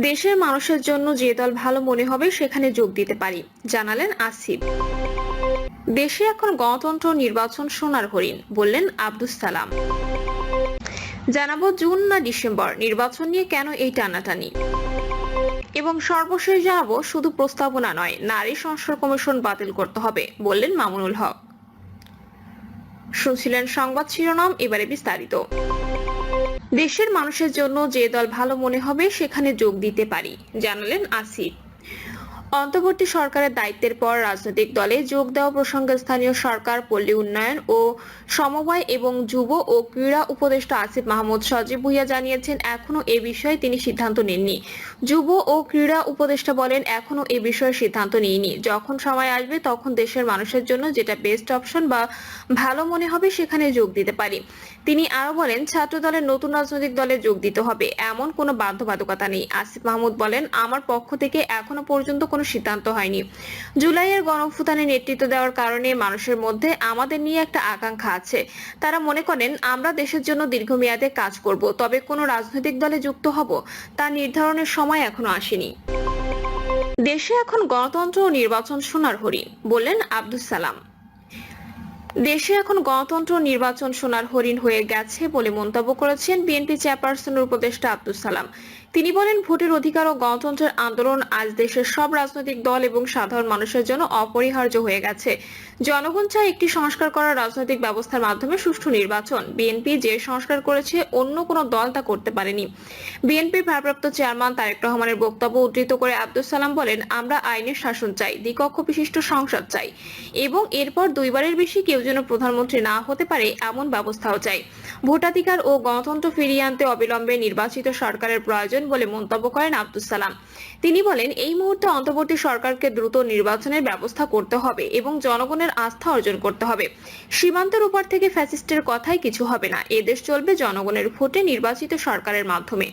দেশের মানুষের জন্য যে দল ভালো মনে হবে সেখানে যোগ দিতে পারি, জানালেন আসিফ। দেশে এখন গণতন্ত্র, নির্বাচন সোনার হরিণ, বললেন আব্দুস সালাম। জানাবো জুন না ডিসেম্বর নির্বাচন নিয়ে কেন এই টানাটানি, এবং সর্বশেষ জানাবো শুধু প্রস্তাবনা নয়, নারী সংস্কার কমিশন বাতিল করতে হবে, বললেন মামুনুল হক। শুনছিলেন সংবাদ শিরোনাম, এবারে বিস্তারিত। দেশের মানুষের জন্য যে দল ভালো মনে হবে সেখানে যোগ দিতে পারি, জানালেন আসিফ। অন্তর্বর্তী সরকারের দায়িত্বের পর রাজনৈতিক দলে যোগ দেওয়া প্রসঙ্গে স্থানীয় সরকার, পল্লী উন্নয়ন ও সমবায় এবং যুব ও ক্রীড়া উপদেষ্টা আসিফ মাহমুদ সজীব ভুঁইয়া জানিয়েছেন এখনো এ বিষয়ে তিনি সিদ্ধান্ত নেননি। যুব ও ক্রীড়া উপদেষ্টা বলেন, এখনো এ বিষয়ে সিদ্ধান্ত নিইনি, যখন সময় আসবে তখন দেশের মানুষের জন্য যেটা বেস্ট অপশন বা ভালো মনে হবে সেখানে যোগ দিতে পারি। তিনি আরো বলেন, ছাত্র দলের নতুন রাজনৈতিক দলে যোগ দিতে হবে এমন কোনো বাধ্যবাধকতা নেই। আসিফ মাহমুদ বলেন, আমার পক্ষ থেকে এখনো পর্যন্ত কোনো সিদ্ধান্ত হয়নি। জুলাইয়ের গণঅভ্যুত্থানে নেতৃত্ব দেওয়ার কারণে মানুষের মধ্যে আমাদের নিয়ে একটা আকাঙ্ক্ষা আছে। তারা মনে করেন আমরা দেশের জন্য দীর্ঘমেয়াদে কাজ করব, তবে কোনো রাজনৈতিক দলে যুক্ত হব তা নির্ধারণের সময় এখনো আসেনি। দেশে এখন গণতন্ত্র ও নির্বাচন সোনার হরিণ, বললেন আব্দুস সালাম। দেশে এখন গণতন্ত্র, নির্বাচন সোনার হরিণ হয়ে গেছে বলে মন্তব্য করেছেন বিএনপি চেয়ারপারসনের উপদেষ্টা আব্দুস সালাম। তিনি বলেন, ভোটের অধিকার ও গণতন্ত্রের আন্দোলন আজ দেশের সব রাজনৈতিক দল এবং সাধারণ মানুষের জন্য অপরিহার্য হয়ে গেছে। জনগণ চায় একটি সংস্কার করা রাজনৈতিক ব্যবস্থার মাধ্যমে সুষ্ঠু নির্বাচন। বিএনপি যে সংস্কার করেছে অন্য কোনো দল তা করতে পারেনি। বিএনপির ভারপ্রাপ্ত চেয়ারম্যান তারেক রহমানের বক্তব্য উদ্ধৃত করে আব্দুস সালাম বলেন, আমরা আইনের শাসন চাই, দ্বিকক্ষ বিশিষ্ট সংসদ চাই এবং এরপর দুইবারের বেশি কেউ যেন প্রধানমন্ত্রী না হতে পারে এমন ব্যবস্থাও চাই। ভোটাধিকার ও গণতন্ত্র ফিরিয়ে আনতে অবিলম্বে নির্বাচিত সরকারের প্রয়োজন বলে মন্তব্য করেন আব্দুস সালাম। তিনি বলেন, এই মুহূর্তে অন্তর্বর্তী সরকারকে দ্রুত নির্বাচনের ব্যবস্থা করতে হবে এবং জনগণের আস্থা অর্জন করতে হবে। সীমান্তের উপর থেকে ফ্যাসিস্টের কথাই কিছু হবে না, এদেশ চলবে জনগণের ভোটে নির্বাচিত সরকারের মাধ্যমে।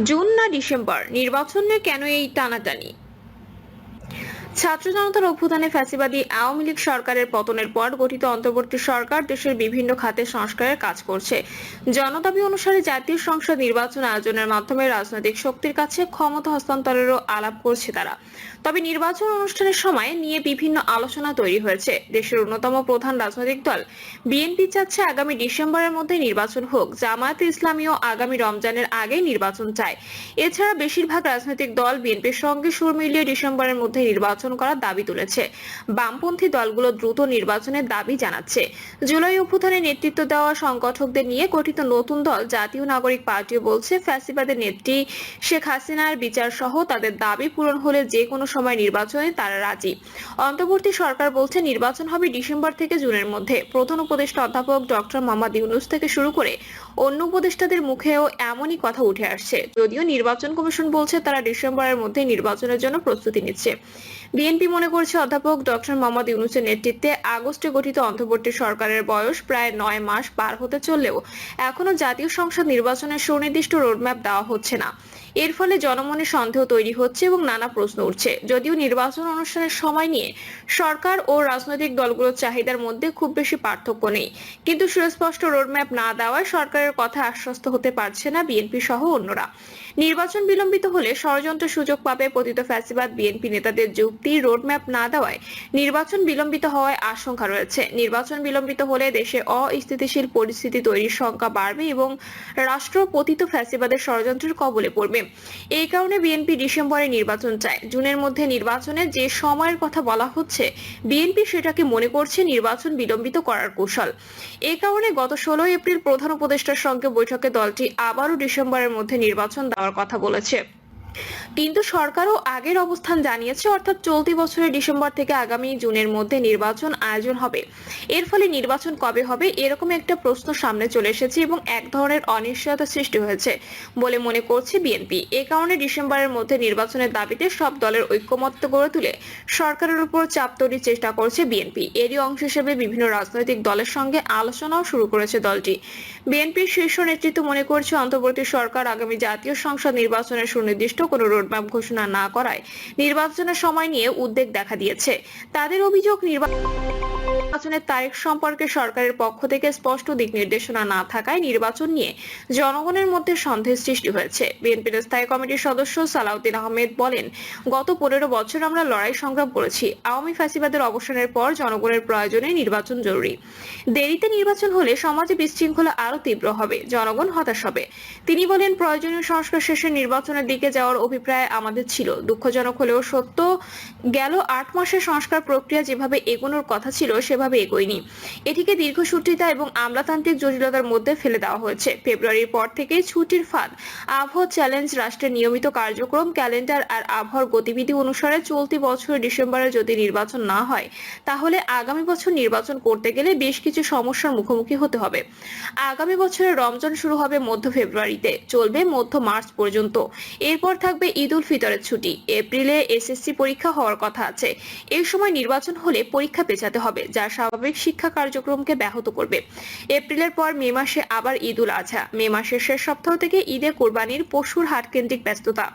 জুন না ডিসেম্বর নির্বাচন নিয়ে কেন এই টানাটানি। ছাত্র জনতার অভ্যুত্থানে ফ্যাসিবাদী আওয়ামী লীগ সরকারের পতনের পর গঠিত অন্তর্বর্তী সরকার দেশের বিভিন্ন খাতে সংস্কারের কাজ করছে। জনদাবি অনুসারে জাতীয় সংসদ নির্বাচন আয়োজনের মাধ্যমে রাজনৈতিক শক্তির কাছে ক্ষমতা হস্তান্তরেরও আলাপ করছে তারা। তবে নির্বাচন অনুষ্ঠানের সময় নিয়ে বিভিন্ন আলোচনা তৈরি হয়েছে। দেশের অন্যতম প্রধান রাজনৈতিক দল বিএনপি চাচ্ছে আগামী ডিসেম্বরের মধ্যে নির্বাচন হোক। জামায়াতে ইসলামীও আগামী রমজানের আগে নির্বাচন চায়। এছাড়া বেশিরভাগ রাজনৈতিক দল বিএনপির সঙ্গে সুর মিলিয়ে ডিসেম্বরের মধ্যে নির্বাচন করার দাবি তুলেছে। বামপন্থী দলগুলো দ্রুত নির্বাচনের দাবি জানাচ্ছে। জুলাই অভ্যুত্থানে নেতৃত্ব দেওয়া সংগঠকদের নিয়ে গঠিত নতুন দল জাতীয় নাগরিক পার্টিও বলছে, ফ্যাসিবাদের নেত্রী শেখ হাসিনার বিচার সহ তাদের দাবি পূরণ হলে যে কোনো সময় নির্বাচনে তারা রাজি। অন্তর্বর্তী সরকার বলছে নির্বাচন হবে ডিসেম্বর থেকে জুনের মধ্যে। প্রধান উপদেষ্টা অধ্যাপক ডক্টর মোহাম্মদ ইউনূস থেকে শুরু করে অন্য উপদেষ্টাদের মুখেও এমনই কথা উঠে আসছে। যদিও নির্বাচন কমিশন বলছে তারা ডিসেম্বরের মধ্যে নির্বাচনের জন্য প্রস্তুতি নিচ্ছে। বিএনপি মনে করছে অধ্যাপক ডক্টর মোহাম্মদ ইউনূসের নেতৃত্বে আগস্টে গঠিত অন্তর্বর্তী সরকারের বয়স প্রায় 9 মাস পার হতে চললেও এখনো জাতীয় সংসদ নির্বাচনের সুনির্দিষ্ট রোডম্যাপ দেওয়া হচ্ছে না। এর ফলে জনমনে সন্দেহ তৈরি হচ্ছে এবং নানা প্রশ্ন উঠছে। যদিও নির্বাচন অনুষ্ঠানের সময় নিয়ে সরকার ও রাজনৈতিক দলগুলোর চাহিদার মধ্যে খুব বেশি পার্থক্য নেই, কিন্তু সুস্পষ্ট রোডম্যাপ না দেওয়ায় সরকারের কথা আশ্বস্ত হতে পারছে না বিএনপি সহ অন্যরা। নির্বাচন বিলম্বিত হলে ষড়যন্ত্রের সুযোগ পাবে পতিত ফ্যাসিবাদ। বিএনপি নেতাদের যুক্তি, রোডম্যাপ না দেওয়ায় নির্বাচন বিলম্বিত হওয়ার আশঙ্কা রয়েছে। নির্বাচন বিলম্বিত হলে দেশে অস্থিতিশীল পরিস্থিতি তৈরির শঙ্কা বাড়বে এবং রাষ্ট্র পতিত ফ্যাসিবাদের ষড়যন্ত্রের কবলে পড়বে। এই কারণে বিএনপি ডিসেম্বরে নির্বাচন চায়। জুনের মধ্যে নির্বাচনের যে সময়ের কথা বলা হচ্ছে, বিএনপি সেটাকে মনে করছে নির্বাচন বিলম্বিত করার কৌশল। এই কারণে গত 16 এপ্রিল প্রধান উপদেষ্টার সঙ্গে বৈঠকে দলটি আবারও ডিসেম্বরের মধ্যে নির্বাচন দেওয়ার কথা বলেছে। কিন্তু সরকারও আগের অবস্থান জানিয়েছে, অর্থাৎ চলতি বছরের ডিসেম্বর থেকে আগামী জুনের মধ্যে নির্বাচন আয়োজন হবে। এর ফলে নির্বাচন কবে হবে এরকম একটা প্রশ্ন সামনে চলে এসেছে এবং এক ধরনের অনিশ্চয়তা সৃষ্টি হয়েছে বলে মনে করছে বিএনপি। এ কারণে ডিসেম্বরের মধ্যে নির্বাচনের দাবিতে সব দলের ঐক্যমত্য গড়ে তুলে সরকারের উপর চাপ তৈরির চেষ্টা করছে বিএনপি। এরই অংশ হিসেবে বিভিন্ন রাজনৈতিক দলের সঙ্গে আলোচনাও শুরু করেছে দলটি। বিএনপির শীর্ষ নেতৃত্ব মনে করছে অন্তর্বর্তী সরকার আগামী জাতীয় সংসদ নির্বাচনের সুনির্দিষ্ট সুনির্দিষ্ট কোনো রোডম্যাপ ঘোষণা না করায় নির্বাচনের সময় নিয়ে উদ্বেগ দেখা দিয়েছে। তাদের অভিযোগ, নির্বাচনের তারিখ সম্পর্কে সরকারের পক্ষ থেকে স্পষ্ট দিক নির্দেশনা না থাকায় নির্বাচন নিয়ে জনগণের মধ্যে সন্দেহের সৃষ্টি হয়েছে। বিএনপির স্থায়ী কমিটির সদস্য সালাউদ্দিন আহমেদ বলেন, গত 15 বছর আমরা লড়াই সংগ্রাম করেছি। আওয়ামী ফ্যাসিবাদের অবসানের পর জনগণের প্রয়োজনে নির্বাচন জরুরি। দেরিতে নির্বাচন হলে সমাজে বিশৃঙ্খলা আরো তীব্র হবে, জনগণ হতাশ হবে। তিনি বলেন, প্রয়োজনীয় সংস্কার শেষে নির্বাচনের দিকে যাওয়ার অভিপ্রায় আমাদের ছিল। দুঃখজনক হলেও সত্য, গেল 8 মাসের সংস্কার প্রক্রিয়া যেভাবে এগোনোর কথা ছিল সেভাবে এগোয়নি। এটিকে দীর্ঘসূত্রিতা এবং আমলাতান্ত্রিক জটিলতার মধ্যে ফেলে দেওয়া হয়েছে। ফেব্রুয়ারির পর থেকেই ছুটির ফাঁদ, আবহাওয়া চ্যালেঞ্জ, রাষ্ট্রের নিয়মিত কার্যক্রম, ক্যালেন্ডার আর আবহাওয়ার গতিবিধি অনুসারে চলতি বছরের ডিসেম্বরে যদি নির্বাচন না হয়, তাহলে আগামী বছর নির্বাচন করতে গেলে বেশ কিছু সমস্যার মুখোমুখি হতে হবে। আগামী বছরের রমজান শুরু হবে মধ্য ফেব্রুয়ারিতে, চলবে মধ্য মার্চ পর্যন্ত। এরপর থাকবে ঈদ উল ফিতরের ছুটি। এপ্রিলে এসএসসি পরীক্ষা হওয়ার কথা আছে। এই সময় নির্বাচন হলে পরীক্ষা পেছাতে হবে, যা স্বাভাবিক শিক্ষা কার্যক্রমকে ব্যাহত করবে। এপ্রিলের পর মে মাসে আবার ঈদ উল আজহা। মে মাসের শেষ সপ্তাহ থেকে ঈদে কোরবানির পশুর হাট কেন্দ্রিক ব্যস্ততা।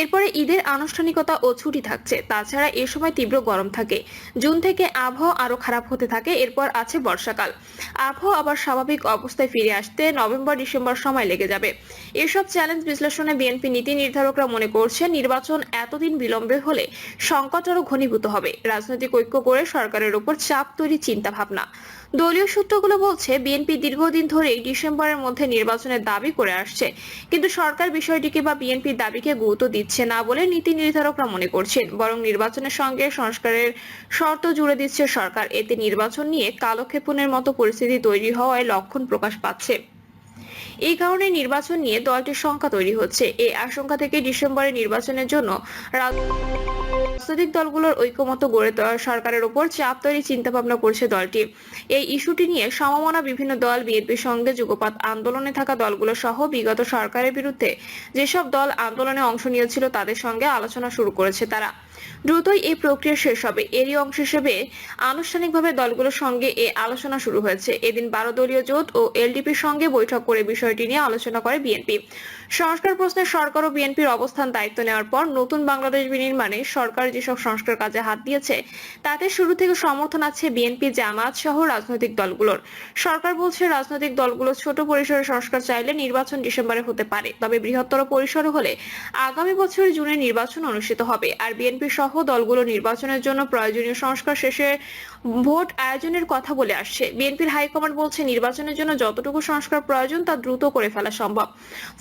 এরপরে ঈদের আনুষ্ঠানিকতা ও ছুটি থাকছে। তাছাড়া এ সময় তীব্র গরম থাকে। জুন থেকে আবহাওয়া আরো খারাপ হতে থাকে। এরপর আছে বর্ষাকাল। আবহাওয়া আবার স্বাভাবিক অবস্থায় ফিরে আসতে নভেম্বর ডিসেম্বর সময় লেগে যাবে। এসব চ্যালেঞ্জ বিশ্লেষণে বিএনপি নীতি নির্ধারকরা মনে করছে, নির্বাচন এতদিন বিলম্বে হলে সংকট আরো ঘনীভূত হবে। রাজনৈতিক ঐক্য করে সরকারের উপর চাপ তৈরির চিন্তা ভাবনা। দলীয় সূত্রগুলো বলছে, বিএনপি দীর্ঘদিন ধরেই ডিসেম্বরের মধ্যে নির্বাচনের দাবি করে আসছে, কিন্তু সরকার বিষয়টিকে বা বিএনপির দাবিকে গুরুত্ব দিচ্ছে না বলে নীতি নির্ধারকরা মনে করছেন। বরং নির্বাচনের সঙ্গে সংস্কারের শর্ত জুড়ে দিচ্ছে সরকার। এতে নির্বাচন নিয়ে কালক্ষেপণের মতো পরিস্থিতি তৈরি হওয়ায় লক্ষণ প্রকাশ পাচ্ছে। এই কারণে নির্বাচন নিয়ে দলটির শঙ্কা তৈরি হচ্ছে। এই আশঙ্কা থেকে ডিসেম্বরে নির্বাচনের জন্য রাজনৈতিক দলগুলোর ঐক্যমত্য গড়ে তোলা, সরকারের উপর চাপ তৈরি চিন্তা ভাবনা করছে দলটি। এই ইস্যুটি নিয়ে সমমনা বিভিন্ন দল, বিএনপির সঙ্গে যুগপৎ আন্দোলনে থাকা দলগুলো সহ বিগত সরকারের বিরুদ্ধে যেসব দল আন্দোলনে অংশ নিয়েছিল তাদের সঙ্গে আলোচনা শুরু করেছে তারা। দ্রুতই এই প্রক্রিয়া শেষ হবে। এরই অংশ হিসেবে আনুষ্ঠানিকভাবে দলগুলোর সঙ্গে এই আলোচনা শুরু হয়েছে। এদিন 12 দলীয় জোট ও এলডিপির সঙ্গে বৈঠক করে বিষয়টি নিয়ে আলোচনা করে বিএনপি। সংস্কার প্রশ্নে সরকার ও বিএনপির অবস্থান দায়িত্ব নেওয়ার পর নতুন বাংলাদেশ বিনির্মাণে সরকার যেসব সংস্কার কাজে হাত দিয়েছে তাতে শুরু থেকে সমর্থন আছে বিএনপি, জামায়াত সহ রাজনৈতিক দলগুলোর। সরকার বলছে, রাজনৈতিক দলগুলো ছোট পরিসরে সংস্কার চাইলে নির্বাচন ডিসেম্বরে হতে পারে, তবে বৃহত্তর পরিসরে হলে আগামী বছরের জুনে নির্বাচন অনুষ্ঠিত হবে। আর বিএনপি সহ দলগুলো নির্বাচনের জন্য প্রয়োজনীয় সংস্কার শেষে ভোট আয়োজনের কথা বলে আসছে। বিএনপির হাইকমান্ড বলছে, নির্বাচনের জন্য যতটুকু সংস্কার প্রয়োজন তা দ্রুত করে ফেলা সম্ভব,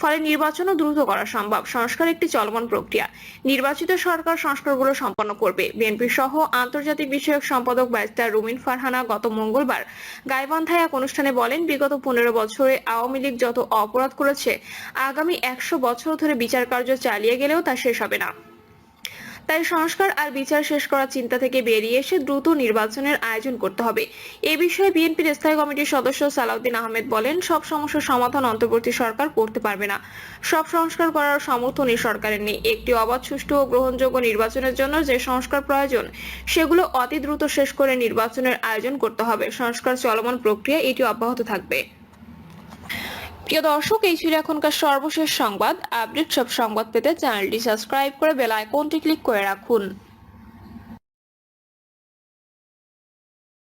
ফলে নির্বাচনও দ্রুত করা সম্ভব। সংস্কার একটি চলমান প্রক্রিয়া। নির্বাচিত সরকার সংস্কারগুলো সম্পন্ন করবে। বিএনপি সহ আন্তর্জাতিক বিষয়ক সম্পাদক ব্যারিস্টার রুমিন ফারহানা গত মঙ্গলবার গাইবান্ধায় এক অনুষ্ঠানে বলেন, বিগত 15 বছরে আওয়ামী লীগ যত অপরাধ করেছে, আগামী 100 বছর ধরে বিচার কার্য চালিয়ে গেলেও তা শেষ হবে না। তাই সংস্কার আর বিচার শেষ করার চিন্তা থেকে বেরিয়ে এসে দ্রুত নির্বাচনের আয়োজন করতে হবে। এ বিষয়ে বিএনপির স্থায়ী কমিটির সদস্য সালাউদ্দিন আহমেদ বলেন, সব সমস্যার সমাধান অন্তর্বর্তী সরকার করতে পারবে না। সব সংস্কার করার সমর্থন এই সরকারের নেই। একটি অবাধ, সুষ্ঠু ও গ্রহণযোগ্য নির্বাচনের জন্য যে সংস্কার প্রয়োজন সেগুলো অতি দ্রুত শেষ করে নির্বাচনের আয়োজন করতে হবে। সংস্কার চলমান প্রক্রিয়া, এটি অব্যাহত থাকবে। প্রিয় দর্শক, এই ছিল এখনকার সর্বশেষ সংবাদ। আপডেট সব সংবাদ পেতে চ্যানেলটি সাবস্ক্রাইব করে বেল আইকনটি ক্লিক করে রাখুন।